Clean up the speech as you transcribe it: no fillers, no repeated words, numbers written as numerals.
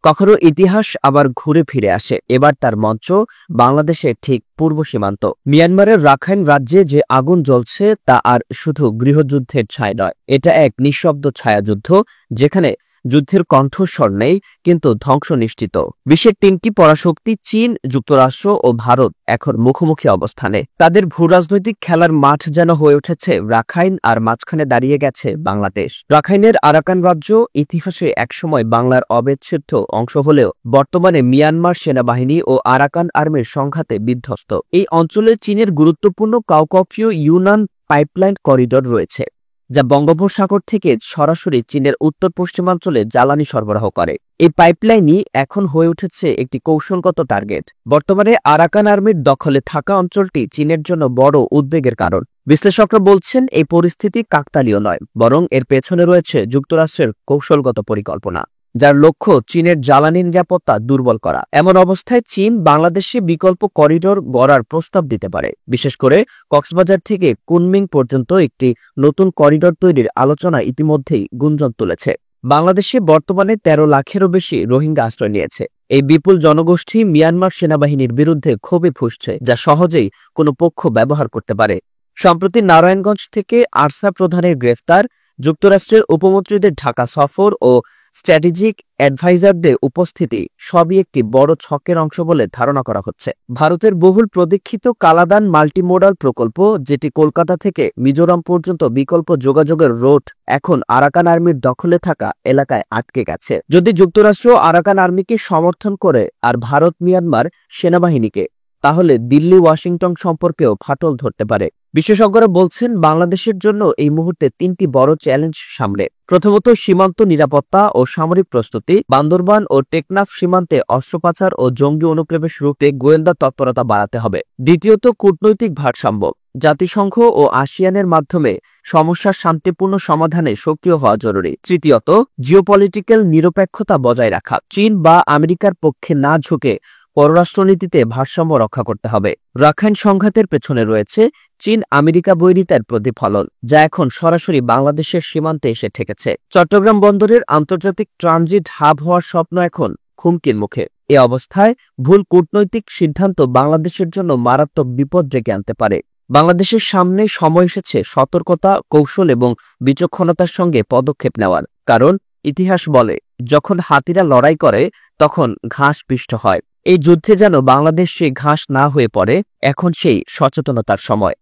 কখনো ইতিহাস আবার ঘুরে ফিরে আসে। এবার তার মঞ্চ বাংলাদেশের ঠিক পূর্ব সীমান্ত। মিয়ানমারের রাখাইন রাজ্যে যে আগুন জ্বলছে তা আর শুধু গৃহযুদ্ধের ছায়া নয়, এটা এক নিঃশব্দ ছায়াযুদ্ধ, যেখানে যুদ্ধের কণ্ঠস্বর নেই কিন্তু ধ্বংস নিশ্চিত। বিশ্বের তিনটি পরাশক্তি চীন, যুক্তরাষ্ট্র ও ভারত এখন মুখোমুখি অবস্থানে। তাদের ভূরাজনৈতিক খেলার মাঠ যেন হয়ে উঠেছে রাখাইন, আর মাঝখানে দাঁড়িয়ে গেছে বাংলাদেশ। রাখাইনের আরাকান রাজ্য ইতিহাসে একসময় বাংলার অবিচ্ছেদ্য অংশ হলেও বর্তমানে মিয়ানমার সেনাবাহিনী ও আরাকান আর্মির সংঘাতে বিধ্বস্ত। এই অঞ্চলে চীনের গুরুত্বপূর্ণ কাউকাসীয় ইউনান পাইপলাইন করিডর রয়েছে, যা বঙ্গোপসাগর থেকে সরাসরি চীনের উত্তর পশ্চিমাঞ্চলে জ্বালানি সরবরাহ করে। এই পাইপলাইনই এখন হয়ে উঠেছে একটি কৌশলগত টার্গেট। বর্তমানে আরাকান আর্মির দখলে থাকা অঞ্চলটি চীনের জন্য বড় উদ্বেগের কারণ। বিশ্লেষকরা বলছেন এই পরিস্থিতি কাকতালীয় নয়, বরং এর পেছনে রয়েছে যুক্তরাষ্ট্রের কৌশলগত পরিকল্পনা, যার লক্ষ্য চীনের জ্বালানি নিরাপত্তা দুর্বল করা। এমন অবস্থায় চীন বাংলাদেশে বিকল্প করিডোর গড়ার প্রস্তাব দিতে পারে। বিশেষ করে কক্সবাজার থেকে কুনমিং পর্যন্ত একটি নতুন করিডোর তৈরির আলোচনা ইতিমধ্যেই গুঞ্জন তুলেছে। বাংলাদেশে বর্তমানে ১৩ লাখেরও বেশি রোহিঙ্গা আশ্রয় নিয়েছে। এই বিপুল জনগোষ্ঠী মিয়ানমার সেনাবাহিনীর বিরুদ্ধে ক্ষোভে ফুঁসছে, যা সহজেই কোনো পক্ষ ব্যবহার করতে পারে। সম্প্রতি নারায়ণগঞ্জ থেকে আরসা প্রধানের গ্রেফতার, যুক্তরাষ্ট্রের উপমন্ত্রীদের ঢাকা সফর ও স্ট্র্যাটেজিক অ্যাডভাইজারদের উপস্থিতি সবই একটি বড় ছকের অংশ বলে ধারণা করা হচ্ছে। ভারতের বহুল প্রতীক্ষিত কালাদান মাল্টিমোডাল প্রকল্প, যেটি কলকাতা থেকে মিজোরাম পর্যন্ত বিকল্প যোগাযোগের রোড, এখন আরাকান আর্মির দখলে থাকা এলাকায় আটকে গেছে। যদি যুক্তরাষ্ট্র আরাকান আর্মিকে সমর্থন করে আর ভারত মিয়ানমার সেনাবাহিনীকে, তাহলে দিল্লি ওয়াশিংটন সম্পর্কেও ফাটল ধরতে পারে। বিশেষজ্ঞরা বলছেন বাংলাদেশের জন্য এই মুহূর্তে তিনটি বড় চ্যালেঞ্জ সামনে। প্রথমত, সীমান্ত নিরাপত্তা ও সামরিক প্রস্তুতি। বান্দরবান ও টেকনাফ সীমান্তে অস্ত্র পাচার ও জঙ্গি অনুপ্রবেশ রুখতে গোয়েন্দা তৎপরতা বাড়াতে হবে। দ্বিতীয়ত, কূটনৈতিক ভারসাম্য। জাতিসংঘ ও আসিয়ানের মাধ্যমে সমস্যার শান্তিপূর্ণ সমাধানে সক্রিয় হওয়া জরুরি। তৃতীয়ত, জিওপলিটিক্যাল নিরপেক্ষতা বজায় রাখা। চীন বা আমেরিকার পক্ষে না ঝুঁকে পররাষ্ট্রনীতিতে ভারসাম্য রক্ষা করতে হবে। রাখাইন সংঘাতের পেছনে রয়েছে চীন আমেরিকা বৈরিতার প্রতিফলন, যা এখন সরাসরি বাংলাদেশের সীমান্তে এসে ঠেকেছে। চট্টগ্রাম বন্দরের আন্তর্জাতিক ট্রানজিট হাব হওয়ার স্বপ্ন এখন হুমকির মুখে। এ অবস্থায় ভুল কূটনৈতিক সিদ্ধান্ত বাংলাদেশের জন্য মারাত্মক বিপদ ডেকে আনতে পারে। বাংলাদেশের সামনে সময় এসেছে সতর্কতা, কৌশল এবং বিচক্ষণতার সঙ্গে পদক্ষেপ নেওয়ার। কারণ ইতিহাস বলে, যখন হাতিরা লড়াই করে তখন ঘাস পিষ্ট হয়। এই যুদ্ধে যেন বাংলাদেশ সেই ঘাস না হয়ে পড়ে, এখন সেই সচেতনতার সময়।